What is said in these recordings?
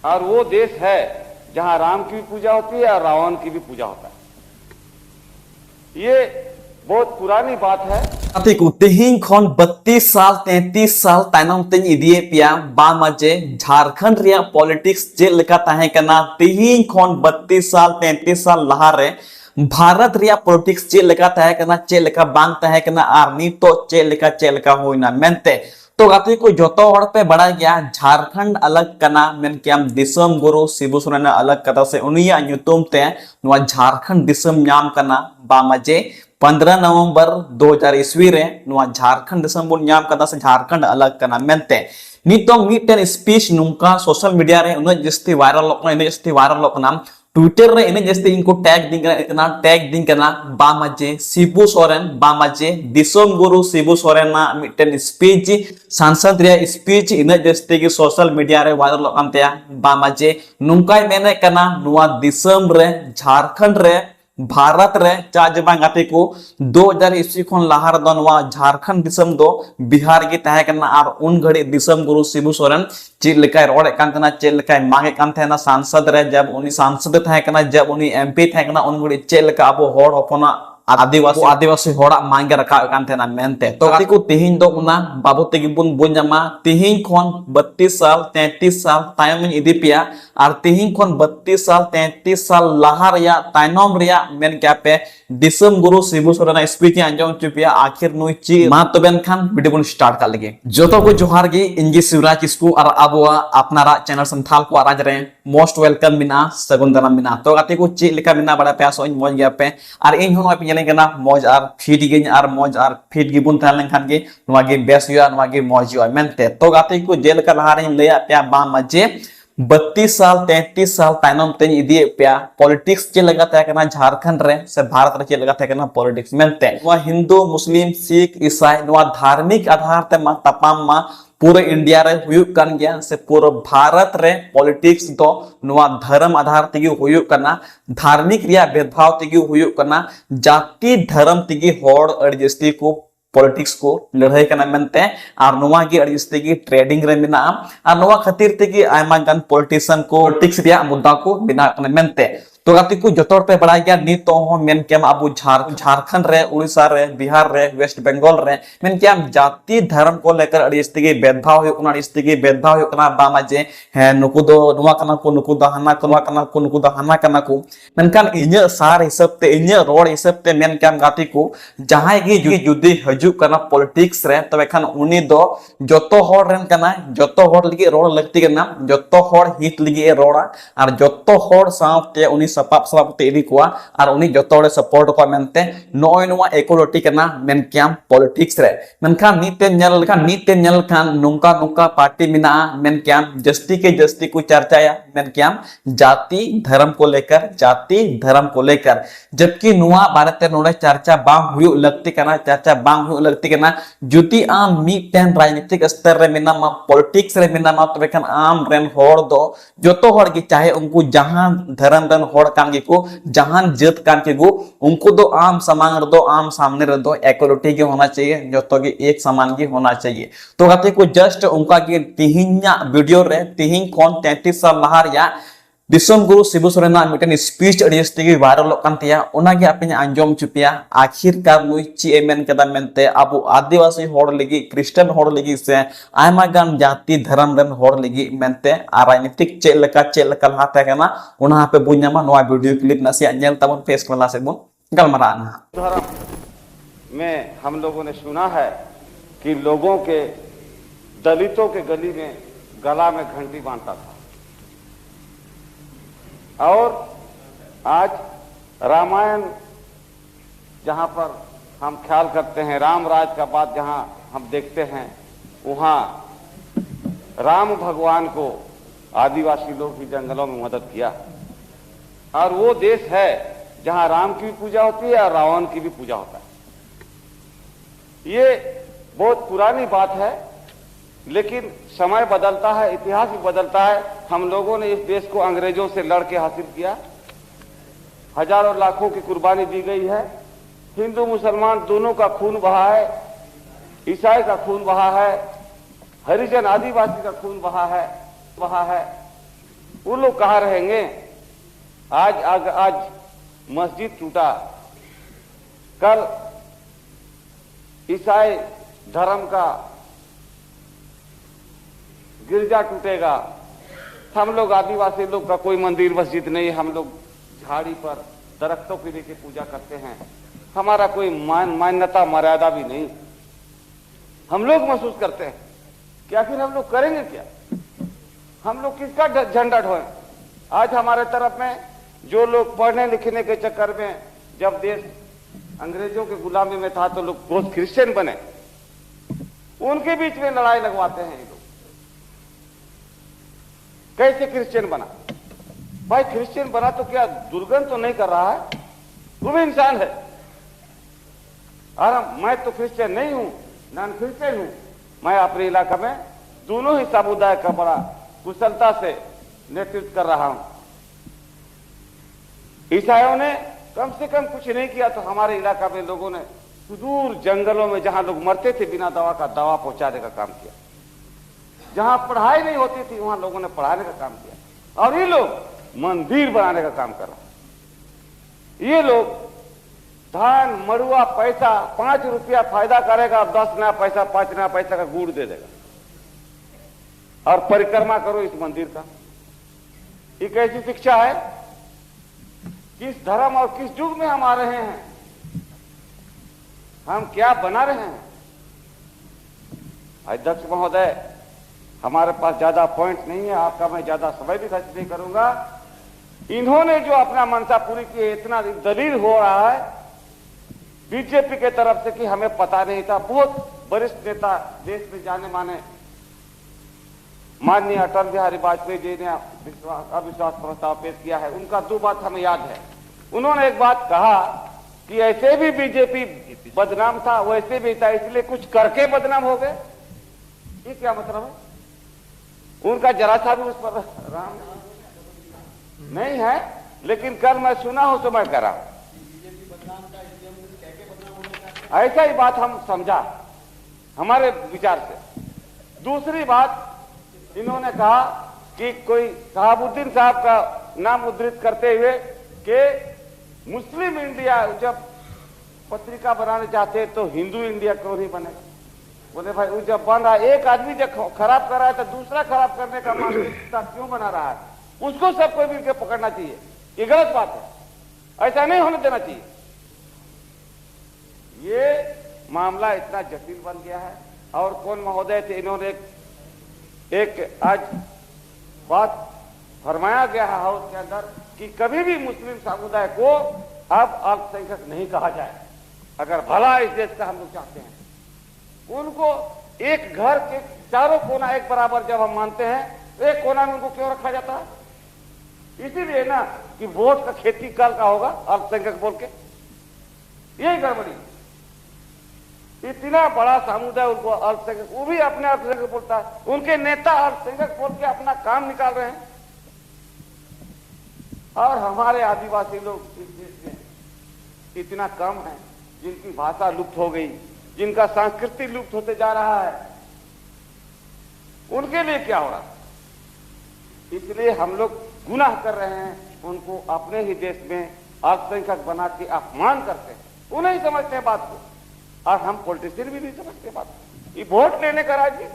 और वो देश है जहां राम की भी पूजा होती है और रावण की भी पूजा होता है। ये बहुत पुरानी बात है। तेहिं खन 32 साल 33 साल तायनम तें इदिए पिया बा मजे झारखंड रिया पॉलिटिक्स जे लेका ताहे कना तेहिं खन 32 साल 33 साल लहा रे भारत रिया पॉलिटिक्स जे लेका ताहे कना चे लेका बांग ताहे कना आर नितो चे लेका होइना मेनते तो गाते को जोतो हड़ पे बड़ा गया झारखंड अलग कना मेन कियाम दिसम गुरु शिबू सोरेन अलग कता से उनिया न्युतुम ते नुआ झारखंड दिसम नाम कना बा मजे 15 नवंबर 2000 ईस्वी रे नुआ झारखंड दिसम बुन नाम कदा से झारखंड अलग कना मेनते नितोंग मिटन स्पीच नुका सोशल मीडिया रे उन जस्ती वायरल लोकना ट्विटर रे इन जस्ती इनको टैग दिन कना बा मजे शिबू सोरेन बा मजे दिसम गुरु शिबू सोरेन ना मिटन स्पीच सांसद रे स्पीच इन जस्ती की सोशल मीडिया रे वायरल लोकनते बा मजे नुकाय मेने कना नुआ दिसम रे झारखंड रे भारत रे चाजबांग गाते को 2000 ईस्वी खन लहार दो नवा झारखंड दिसम दो बिहार की तहे कना आर उन घड़ी दिसम गुरु शिबू सोरेन चेक लेकाय रोड कान तना चेक लेकाय मांगे कान थेना सांसद रे जब उनी सांसद तहे कना जब उनी एमपी तहे कना उन घड़ी चेक लेका अब होड़ होपना आदिवासी होड़ा मांगे रखा कान थेना मेनते तो गाती को तेहिं दो उना बाबू तेगी बुन बुनजामा तेहिं खन 32 साल 33 साल तायम इदी पिया और तेहिं खन 32 साल 33 साल लहार या तायनम रिया मेन क्या पे दिसम गुरु शिबू सोरेन स्पीच अंजम चुपिया आखिर नुई ची मा तोबेन खान वीडियो बुन स्टार्ट कर लगे जोतो को जोहार गे इंजी शिवराज किस्कू और अबवा अपनारा चैनल संथाल को आराज रे मोस्ट वेलकम बिना सगुंदरा बिना तो गाती को ची लेका बिना बड़ा प्यास ओइन मौज गया पे और इन होनो पे लेंगे ना मौज और फीड गे और मौज और फीड गी बुन थालन खान गे नवा गे बेस हुआ नवा गे मौज हुआ मेनते तो गाती को जेल का लहारे लेया पे बा मजे 32 साल 33 साल तायनम तें इदिए पे पॉलिटिक्स जे लगा था कना झारखंड रे से भारत रे जे लगा था कना पॉलिटिक्स मेनते नवा हिंदू मुस्लिम सिख ईसाई नवा धार्मिक आधार ते मा तपाम मा पूरे इंडिया रे हुयुक कान गया से पूरे भारत रे पॉलिटिक्स दो नवा धर्म आधार तेगी हुयुक कना धार्मिक रिया भेदभाव तेगी हुयुक कना जाति धर्म तेगी होड़ अड़जस्ती को पॉलिटिक्स को लड़ाई करना मनते और नोवा की अड़जस्ती की ट्रेडिंग रे बिना और नोवा खातिर तेगी आयमा गन पॉलिटिशियन को पॉलिटिक्स रिया मुद्दा को बिना करना मनते तो गाती को जतोर पे बड़ा गया नी तो हो मेन केम अबु झारखंड रे उड़ीसा रे बिहार रे वेस्ट बंगाल रे मेन केम जाति धर्म को लेकर अड़जस्ती की भेदभाव हो उना अड़जस्ती की भेदभाव हो कना बा मजे है नुकु दो नुवा कना को नुकु दा हना को नुकु दा हना कना को मेनकान इन्य सार हिसाब ते इन्य रोड हिसाब ते मेन केम गाती को जहां गी जुदी हजू कना पॉलिटिक्स रे तबे खान उनी दो जतो होड़ रेन कना जतो होड़ लगी रोड लगती कना जतो होड़ हित लगी रोड़ा और जतो होड़ सावते उनी सपाप इदी को और उनी जतोड़े सपोर्ट को मेनते नोय नुवा इक्वालिटी कना मेन क्याम पॉलिटिक्स रे मेनखान नीते नेल खान नुका पार्टी मिना मेन क्याम जस्ती के जस्ती को चर्चाया मेन क्याम जाति धर्म को लेकर जबकि नुवा भारत ते नोड़े चर्चा बांग हुयु लगती कना जुति आम मीटेन राजनीतिक स्तर रे मिना मा पॉलिटिक्स रे मिना मा तबे खान आम रेन होड़ दो जतो होड़ की चाहे उनको जहां धर्म रेन होड़ कान के को जहां जत कान के को उनको दो आम समान दो आम सामने रे दो इक्वालिटी के होना चाहिए जतो की एक समान की होना चाहिए तो गाते को जस्ट उनका की तिहिन्या वीडियो रे तिहिं कोन 33 साल लहार या दिसम गुरु शिबू सोरेन ना मिटन स्पीच अड़जस्ती की वायरल कानतिया ओना गे आपे अंजम चुपिया आखिरकार नुई ची एमेन कदा मेनते अबु आदिवासी होड़ लगी क्रिश्चियन होड़ लगी से आयमा गान जाति धर्म रन होड़ लगी मेनते आ राजनीतिक चे लका हाते कना ओना पे बुझामा नोआ वीडियो क्लिप नसे नेल तबन फेस कला से बुन गलमराना धर्म में हम लोगों ने सुना है कि लोगों के दलितों के गली में गला में घंटी बांधता था और आज रामायण जहां पर हम ख्याल करते हैं राम राज का बात जहां हम देखते हैं वहां राम भगवान को आदिवासी लोग भी जंगलों में मदद किया और वो देश है जहां राम की भी पूजा होती है और रावण की भी पूजा होता है। ये बहुत पुरानी बात है लेकिन समय बदलता है, इतिहास भी बदलता है। हम लोगों ने इस देश को अंग्रेजों से लड़ के हासिल किया, हजारों लाखों की कुर्बानी दी गई है। हिंदू मुसलमान दोनों का खून बहा है, ईसाई का खून बहा है, हरिजन आदिवासी का खून बहा है। वो लोग कहाँ रहेंगे? आज मस्जिद टूटा, कल ईसाई धर्म का गिरजा टूटेगा। हम लोग आदिवासी लोग का कोई मंदिर मस्जिद नहीं, हम लोग झाड़ी पर दरख्तों के नीचे पूजा करते हैं। हमारा कोई मान्यता मर्यादा भी नहीं। हम लोग महसूस करते हैं कि आखिर हम लोग करेंगे क्या? हम लोग किसका झंडा ढोएं? आज हमारे तरफ में जो लोग पढ़ने लिखने के चक्कर में, जब देश अंग्रेजों के गुलामी में था तो लोग बहुत क्रिश्चियन बने, उनके बीच में लड़ाई लगवाते हैं ये लोग। कैसे क्रिश्चियन बना? भाई क्रिश्चियन बना तो क्या दुर्गंध तो नहीं कर रहा है? वो भी इंसान है। और मैं तो क्रिश्चियन नहीं हूं, नॉन क्रिश्चियन हूं। मैं अपने इलाका में दोनों ही समुदाय का बड़ा कुशलता से नेतृत्व कर रहा हूं। ईसाइयों ने कम से कम कुछ नहीं किया तो हमारे इलाका में लोगों ने सुदूर जंगलों में जहां लोग मरते थे बिना दवा का, दवा पहुंचाने का काम किया। जहां पढ़ाई नहीं होती थी वहां लोगों ने पढ़ाने का काम किया। और ये लोग मंदिर बनाने का काम कर रहे हैं। ये लोग धान मड़ुआ पैसा 5 रुपया फायदा करेगा और 10 नया पैसा 5 नया पैसा का गुड़ दे देगा और परिक्रमा करो इस मंदिर का। ये कैसी शिक्षा है? किस धर्म और किस युग में हम आ रहे हैं? हम क्या बना रहे हैं? अध्यक्ष महोदय, हमारे पास ज्यादा पॉइंट नहीं है, आपका मैं ज्यादा समय भी खर्च नहीं करूंगा। इन्होंने जो अपना मनसा पूरी की है, इतना दलील हो रहा है बीजेपी के तरफ से कि हमें पता नहीं था। बहुत वरिष्ठ नेता, देश में जाने माने माननीय अटल बिहारी वाजपेयी जी ने अविश्वास प्रस्ताव पेश किया है। उनका 2 बात हमें याद है। उन्होंने एक बात कहा कि ऐसे भी बीजेपी बदनाम था, वैसे भी था, इसलिए कुछ करके बदनाम हो गए। ये क्या मतलब है? उनका जरा सा भी उस पर राम नहीं है, लेकिन कल मैं सुना हूं तो मैं कह रहा हूं। ऐसा ही बात हम समझा हमारे विचार से। दूसरी बात, इन्होंने कहा कि कोई शहाबुद्दीन साहब का नाम उद्धृत करते हुए कि मुस्लिम इंडिया जब पत्रिका बनाने चाहते हैं तो हिंदू इंडिया क्यों नहीं बनेगा? बोले भाई वो जब बन रहा है, एक आदमी जब खराब कर रहा है तो दूसरा खराब करने का मानसिकता क्यों बना रहा है? उसको सबको मिलकर पकड़ना चाहिए। ये गलत बात है, ऐसा नहीं होने देना चाहिए। ये मामला इतना जटिल बन गया है। और कौन महोदय थे, इन्होंने एक आज बात फरमाया गया है हाउस के अंदर कि कभी भी मुस्लिम समुदाय को अब अल्पसंख्यक नहीं कहा जाए। अगर भला इस देश का हम लोग चाहते हैं, उनको एक घर के चारों कोना एक बराबर जब हम मानते हैं, एक कोना में उनको क्यों रखा जाता है? इसीलिए ना कि वोट का खेती कल का होगा अल्पसंख्यक बोल के, यही गड़बड़ी। इतना बड़ा समुदाय उनको अल्पसंख्यक, वो भी अपने अल्पसंख्यक बोलता है, उनके नेता अल्पसंख्यक बोल के अपना काम निकाल रहे हैं। और हमारे आदिवासी लोग इस देश में इतना कम है जिनकी भाषा लुप्त हो गई, जिनका संस्कृति लुप्त होते जा रहा है। उनके लिए क्या हो रहा? इसलिए हम लोग गुनाह कर रहे हैं, उनको अपने ही देश में अल्पसंख्यक बना के अपमान करते हैं। वो नहीं समझते बात को, और हम पॉलिटिशियन भी नहीं समझते बात को। ये वोट लेने का राज है।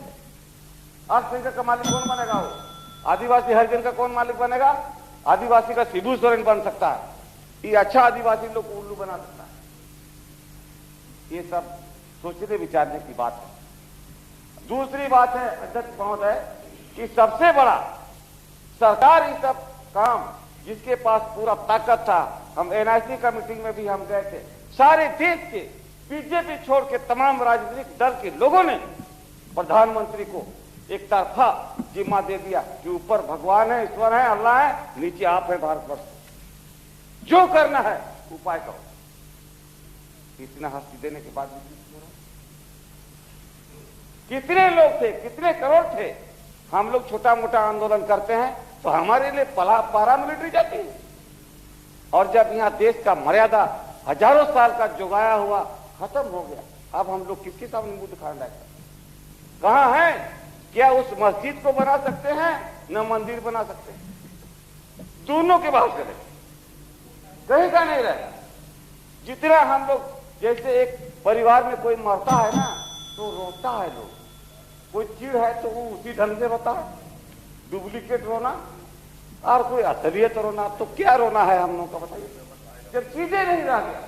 अल्पसंख्यक का मालिक कौन बनेगा? वो आदिवासी हरिजन का कौन मालिक बनेगा? आदिवासी का शिबू सोरेन बन सकता है। ये अच्छा आदिवासी लोग को उल्लू बना सकता है। ये सब सोचने विचारने की बात है। दूसरी बात है अध्यक्ष महोदय कि सबसे बड़ा सरकार ये सब काम जिसके पास पूरा ताकत था, हम एनआईसी का मीटिंग में भी हम गए थे, सारे देश के बीजेपी छोड़ के तमाम राजनीतिक दल के लोगों ने प्रधानमंत्री को एक तरफा जिम्मा दे दिया कि ऊपर भगवान है, ईश्वर है, अल्लाह है, नीचे आप है भारतवर्ष, जो करना है उपाय करो। इतना हस्ती देने के बाद कितने लोग थे, कितने करोड़ थे। हम लोग छोटा मोटा आंदोलन करते हैं तो हमारे लिए पैरामिलिट्री जाती है। और जब यहाँ देश का मर्यादा हजारों साल का जुगाया हुआ खत्म हो गया, अब हम लोग किसके सामने मुंह दिखाने लायक कहां है? क्या उस मस्जिद को बना सकते हैं? न मंदिर बना सकते हैं। दोनों के बात करें, कहीं का नहीं रहेगा। जितना हम लोग, जैसे एक परिवार में कोई मरता है ना तो रोता है लोग, कोई चीड़ है तो वो उसी ढंग से रोता है, डुप्लीकेट रोना, और कोई असलियत रोना, तो क्या रोना है हम लोग का बताइए, जब चीजें नहीं रह गया।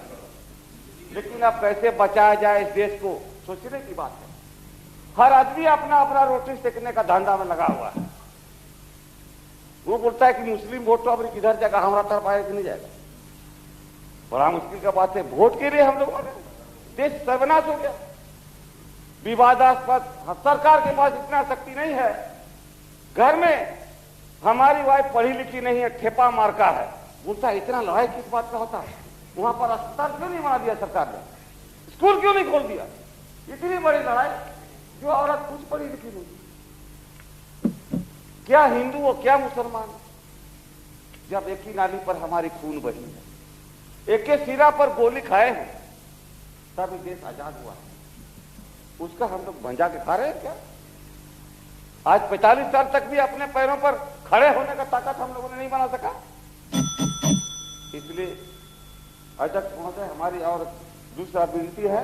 लेकिन अब कैसे बचाया जाए इस देश को, सोचने की बात है। हर आदमी अपना अपना रोटी सेकने का धंधा में लगा हुआ है। वो बोलता है कि मुस्लिम वोट तो अब किधर जाएगा, हमारा तरफ आएगा कि नहीं जाएगा। बड़ा मुश्किल का बात है, वोट के लिए हम लोग देश सर्वनाश हो गया, विवादास्पद। सरकार के पास इतना शक्ति नहीं है, घर में हमारी वाइफ पढ़ी लिखी नहीं है, ठेपा मारका है, बोलता है इतना लड़ाई किस बात का होता है, वहां पर अस्पताल क्यों नहीं बना दिया सरकार ने, स्कूल क्यों नहीं खोल दिया, इतनी बड़ी लड़ाई, जो औरत कुछ पढ़ी लिखी नहीं, क्या हिंदू हो क्या मुसलमान। जब एक ही नाली पर हमारी खून बही है, एक के सिरा पर गोली खाए हैं, तब देश आजाद हुआ है, उसका हम लोग भंजा के खा रहे हैं क्या। आज 45 साल तक भी अपने पैरों पर खड़े होने का ताकत हम लोगों ने नहीं बना सका। इसलिए अध्यक्ष महोदय, हमारी और दूसरा विनती है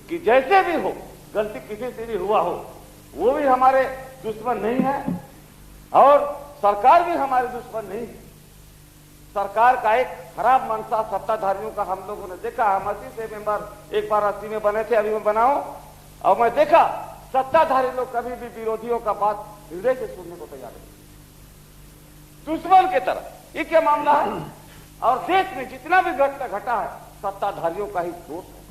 कि जैसे भी हो, गलती किसी से भी हुआ हो, वो भी हमारे दुश्मन नहीं है और सरकार भी हमारे दुश्मन नहीं है। सरकार का एक खराब मनसा सत्ताधारियों का हम लोगों ने देखा। हम 80 से मेंबर एक बार 80 में बने थे, अभी मैं बनाऊं, और मैं देखा सत्ताधारी लोग कभी भी विरोधियों का बात हृदय से सुनने को तैयार नहीं, दुश्मन की तरह। ये क्या मामला है, और देश में जितना भी घटना घटा है सत्ताधारियों का ही दोष है।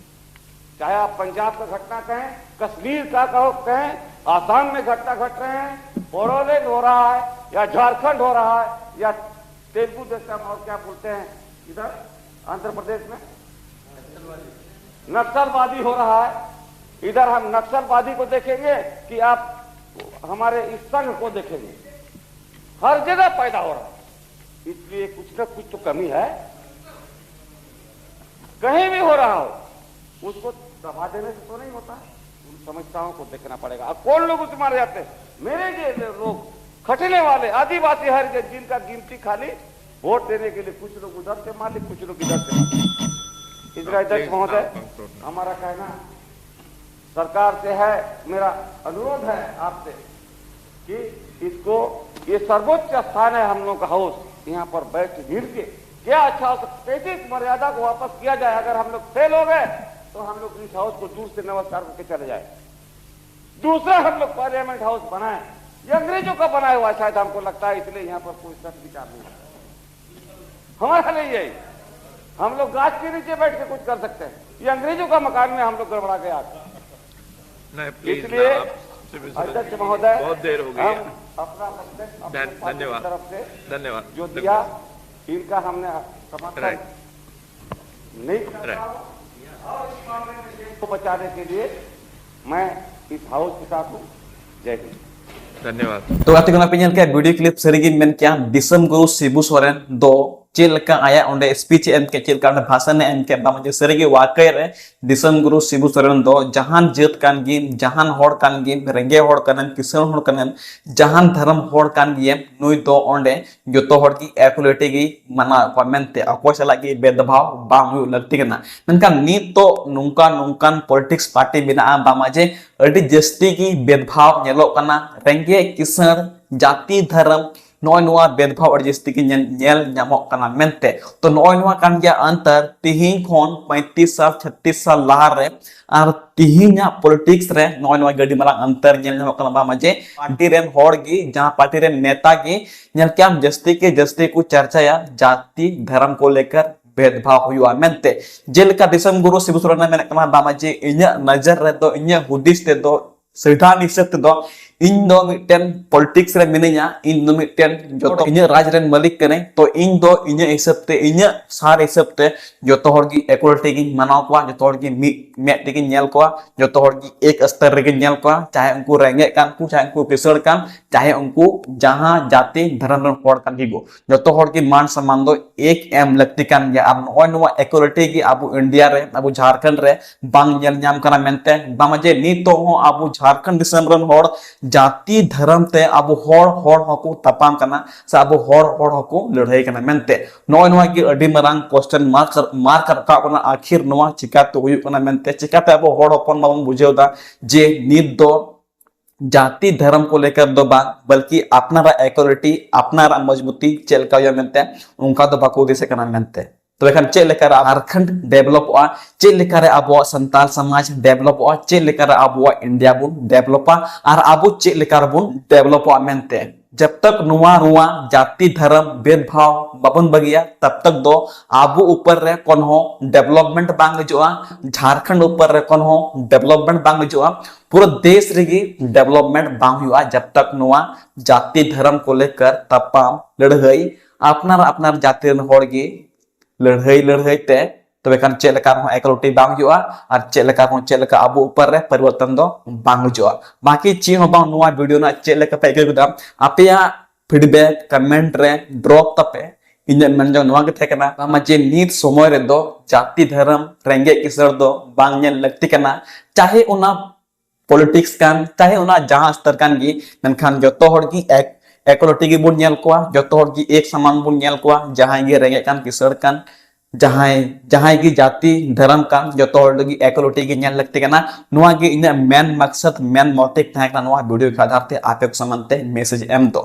चाहे आप पंजाब का घटना कहें, कश्मीर का कहो कहें, आसाम में घटना घट रहे हैं, बोडोलैंड हो रहा है, या झारखंड हो रहा है, या तेलुगु देशम और क्या बोलते हैं इधर आंध्र प्रदेश में नक्सलवादी हो रहा है। इधर हम नक्सलवादी को देखेंगे कि आप हमारे इस संघ को देखेंगे, हर जगह पैदा हो रहा है। इसलिए कुछ न कुछ तो कमी है, कहीं भी हो रहा हो उसको दबा देने से तो नहीं होता, उन समस्याओं को देखना पड़ेगा। अब कौन लोग उससे मारे जाते हैं, मेरे जैसे लोग, खटने वाले आदिवासी हरिजन, जिनका गिनती खाली वोट देने के लिए कुछ लोग उधर से मालिक, कुछ लोग इधर से मालिक। इसका अध्यक्ष महोदय, हमारा कहना सरकार से है, मेरा अनुरोध है आपसे कि इसको, ये सर्वोच्च स्थान है हम लोग का हाउस, यहाँ पर बैठ भिड़ के क्या अच्छा हो सकता है, कैसे इस मर्यादा को वापस किया जाए। अगर हम लोग फेल हो गए तो हम लोग इस हाउस को दूर से नमस्कार करके चले जाए, दूसरा हम लोग पार्लियामेंट हाउस बनाए। ये अंग्रेजों का बनाया हुआ शायद हमको लगता है, इसलिए यहाँ पर कोई सच विचार नहीं है। हमारा नहीं है, हम लोग गाछ के नीचे बैठ के कुछ कर सकते हैं, ये अंग्रेजों का मकान में हम लोग गड़बड़ा गया। इसलिए अध्यक्ष महोदय, बहुत देर हो गई, अपना धन्यवाद, तरफ से धन्यवाद जो दिया, इनका हमने समर्थन नहीं किया, और इस मामले में देश को बचाने के लिए मैं इस हाउस के साथ हूँ। जय हिंद, धन्यवाद। तो गाते को पे वीडियो क्लिप सरीगी मेन क्या दिसम गुरु शिबू सोरेन दो चेलका आया ओंडे स्पीच एम के चेलका भाषण एम के बामजे सरीगी वाकई रे दिसम गुरु शिबू सोरेन दो जहान जात कान गी, जहान होड़ कान गी, रेंगे होड़ कानन, किसान होड़ कानन, जहान धर्म होड़ कान गी, नुई दो ओंडे जोतो होड़ की एक्युलेटी गी मना कमेंटे अको सला की भेदभाव बांग हुई लगती कना। मेनकान नीत तो नुंका नुंकान पॉलिटिक्स पार्टी बिना बामाजे अड़ी जस्ती की भेदभाव नेलो कना, रेंगे किसान जाति धर्म नॉय नुआ भेदभाव और जस्ती की नेल नामक कना मेंते। तो नॉय नुआ कान गया अंतर तिहिं खोन 35 साल 36 साल लहार रे और तिहिंया पॉलिटिक्स रे नॉय नुआ गडी मारा अंतर नेल नामक कना बामाजे पार्टी रेन होड़ गी, जहां पार्टी रेन नेता की नेल क्या जस्ती के जस्ती को चर्चाया जाति धर्म को लेकर भेदभाव हुआ मेंते। जेलका दिसम गुरु शिबू सोरेन मेन कना बामाजे इन्या नजर रे दो, इन्या हुदिस ते दो, संविधान हिसाब ते दो इन दो मिटन पॉलिटिक्स रे मिनिया, इन दो मिटन जो इन्या राज रेन मालिक कने, तो इन दो इन्या हिसाब ते, इन्या सार हिसाब ते जोतो हर की इक्वालिटी की मनाव को, जोतो हर की मेट की नेल को, जोतो हर की एक स्तर रे की नेल को, चाहे उनको रेंगे कान को, चाहे उनको किसड़ कान, चाहे उनको जहां जाति धर्म रन होड़ कान गिगो, जोतो हर की मान सम्मान दो एक एम लगती कान गया। अब नॉय नुआ इक्वालिटी की अब इंडिया रे, अब झारखंड रे बांग नेल नाम कना मेंते बामाजे नी तो हो अब झारखंड दिसम रन होड़ जाति धर्म ते अब हर हको तपाम कना से अब हर हको लड़ाई कना मेनते नॉय नॉय की अडी मरांग क्वेश्चन मार्क रखा कना आखिर नवा चिकाते हुई कना मेनते चिकाते अब हर हपन माबन बुझेवदा जे नित दो जाति धर्म को लेकर दो बात बल्कि अपना इक्वालिटी अपना मजबूती चलका मेनते उनका दो बाको दिसे कना मेनते तो एखान चे लेकर झारखंड डेवलप चे लेकर अब संताल समाज डेवलप चे लेकर अब इंडिया बुन डेवलप और अब चे लेकर बुन डेवलप मेनते जब तक नुआ जाति धर्म भेदभाव बाबन बगिया तब तक दो आबू ऊपर रे कौन हो डेवलपमेंट बांग हिजुआ झारखंड ऊपर रे कौन हो डेवलपमेंट बांग हिजुआ पूरा देश रेगी डेवलपमेंट बांग हुआ जब तक नुआ जाति धर्म को लेकर तपाम लड़ाई अपना जाति होड़गी लड़ाई ते तबे खान चे लेका इक्वालिटी बांग हुआ और चे लेका अब ऊपर रे परिवर्तन दो बांग हुआ बाकी ची हो बांग नुआ वीडियो ना चे लेका पे गुदा आपया फीडबैक कमेंट रे ड्रॉप तपे इन मनजो नुआ के थेकना बामा जे नीत समय रे दो जाति धर्म रेंगे किसर दो बांग ने लगती कना चाहे उना पॉलिटिक्स कान चाहे उना जहां स्तर कान गी ननखान जतो हर की इक्वालिटी की बुन नेल कोआ जतो हर की एक समान बुन नेल कोआ जहां गे रेंगे कान किसर कान जहां की जाति धर्म कान जतो हर लगी इक्वालिटी की नेल लगती कना नुआ गे इन मेन मकसद मेन मोटिव था कना नुआ वीडियो के आधार ते आपे समनते मैसेज एम दो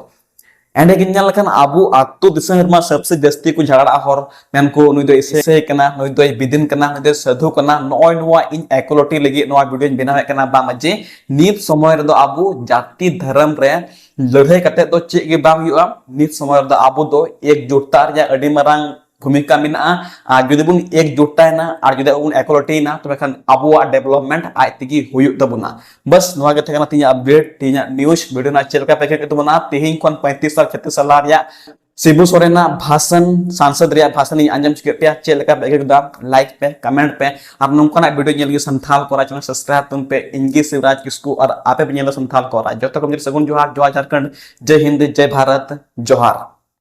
एंड एक नेल कन आबू आत्तो दिसहरमा सबसे जस्ती को झगड़ा हर मेन को नुई दो इसे कना नुई दो बिदिन कना नुई दो साधु कना नॉय नुआ इन इक्वालिटी लगी नुआ वीडियो बनावे कना बा मजे नीत समय रे दो आबू जाति धर्म रे लड़ाई कते दो चे के बांग हुआ नीत समय रे दो आबू दो एकजुटता या अडी मरांग भूमिका मिना आ जुदि बुन एकजुटता ना और जुदि बुन इक्वालिटी ना तो खान आबू डेवलपमेंट आज तगी हुयुग तबुना बस नुआ के थेकना तिया अपडेट तिया न्यूज़ वीडियो ना चेलका पेके के तबुना तेहिं कोन 35 साल 36 साल रिया शिबू सोरेना भाषण सांसद रिया भाषण आंजम के पे चेलका पेके दा लाइक पे कमेंट पे आप नोंकना वीडियो नेल गे संथाल कोरा चैनल सब्सक्राइब तुम पे इंगी शिवराज किस्कू और आपे पे नेल संथाल कोरा जतो को सगुन जोहार झारखंड जय हिंद जय भारत जोहार।